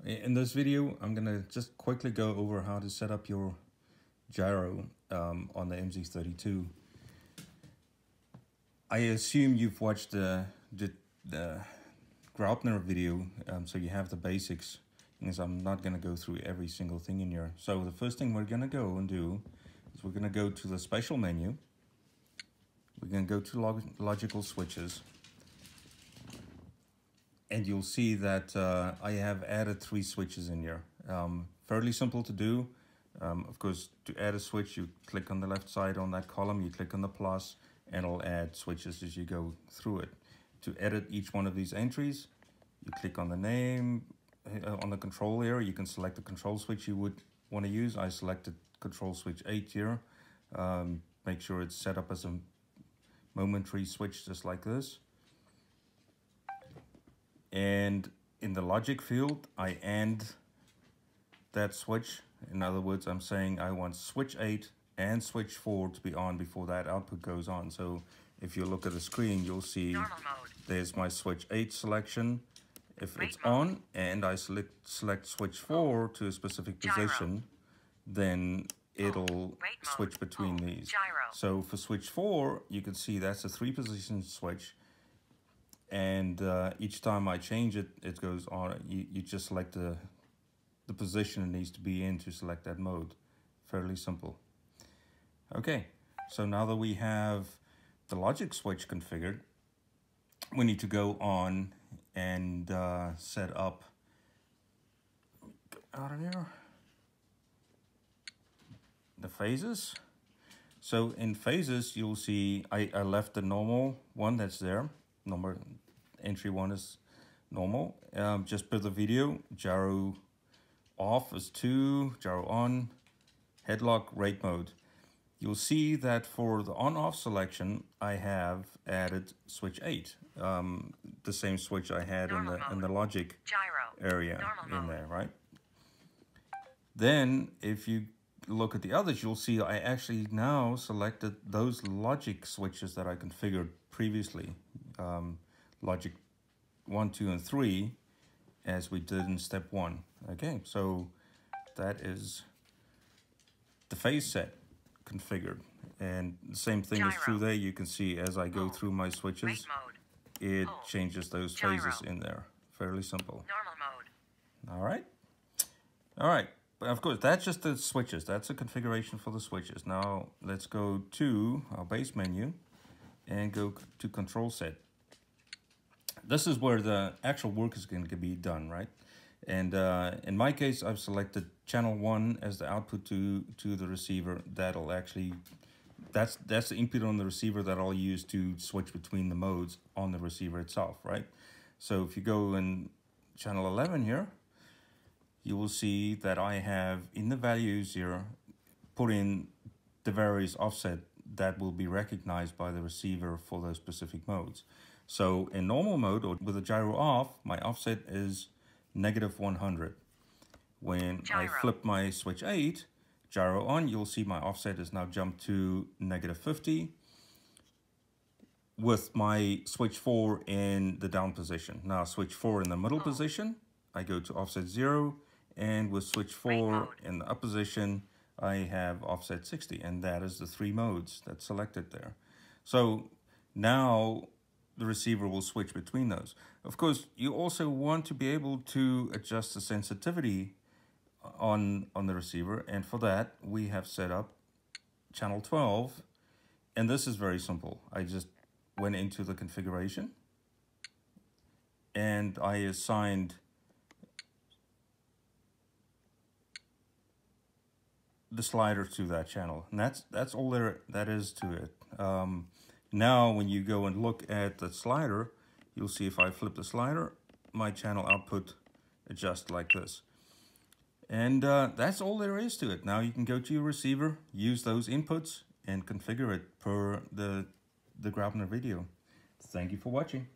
In this video, I'm gonna just quickly go over how to set up your gyro on the MZ-32. I assume you've watched the Graupner video, so you have the basics, because I'm not gonna go through every single thing in here. So the first thing we're gonna go and do is we're gonna go to the special menu. We're gonna go to logical switches. And you'll see that I have added 3 switches in here. Fairly simple to do. Of course, to add a switch, you click on the left side on that column, you click on the plus, and it'll add switches as you go through it. To edit each one of these entries, you click on the name, on the control area, you can select the control switch you would want to use. I selected control switch 8 here. Make sure it's set up as a momentary switch just like this. And in the logic field, I AND that switch. In other words, I'm saying I want switch 8 and switch 4 to be on before that output goes on. So if you look at the screen, you'll see there's my switch 8 selection. If it's on and I select switch 4 to a specific position, then it'll switch between these. So for switch 4, you can see that's a 3-position switch. And each time I change it, it goes on. You just select the position it needs to be in to select that mode. Fairly simple. Okay, so now that we have the logic switch configured, we need to go on and set up, go out of here, the phases. So in phases, you'll see I left the normal one that's there. Entry 1 is normal. Just per the video, gyro off is 2, gyro on, headlock rate mode. You'll see that for the on-off selection, I have added switch 8, the same switch I had in the logic area in there, right? Then, if you look at the others, you'll see I actually now selected those logic switches that I configured previously. Logic 1, 2, and 3, as we did in step 1. Okay, so that is the phase set configured. And the same thing is true there. You can see as I go through my switches, it changes those phases in there. Fairly simple. All right. All right. But of course, that's just the switches. That's a configuration for the switches. Now let's go to our base menu and go to control set. This is where the actual work is going to be done, right? And in my case, I've selected channel 1 as the output to the receiver. That'll actually, that's the input on the receiver that I'll use to switch between the modes on the receiver itself, right? So if you go in channel 11 here, you will see that I have in the values here put in the various offset that will be recognized by the receiver for those specific modes. So in normal mode or with the gyro off, my offset is -100. When I flip my switch 8, gyro on, you'll see my offset is now jumped to -50 with my switch 4 in the down position. Now switch 4 in the middle position, I go to offset 0, and with switch 4 in the up position, I have offset 60, and that is the 3 modes that's selected there. So now the receiver will switch between those. Of course, you also want to be able to adjust the sensitivity on the receiver, and for that we have set up channel 12, and this is very simple. I just went into the configuration and I assigned the slider to that channel, and that's all that is to it. Now when you go and look at the slider, you'll see if I flip the slider, my channel output adjusts like this. And that's all there is to it. Now you can go to your receiver, use those inputs, and configure it per the Graupner video. Thank you for watching.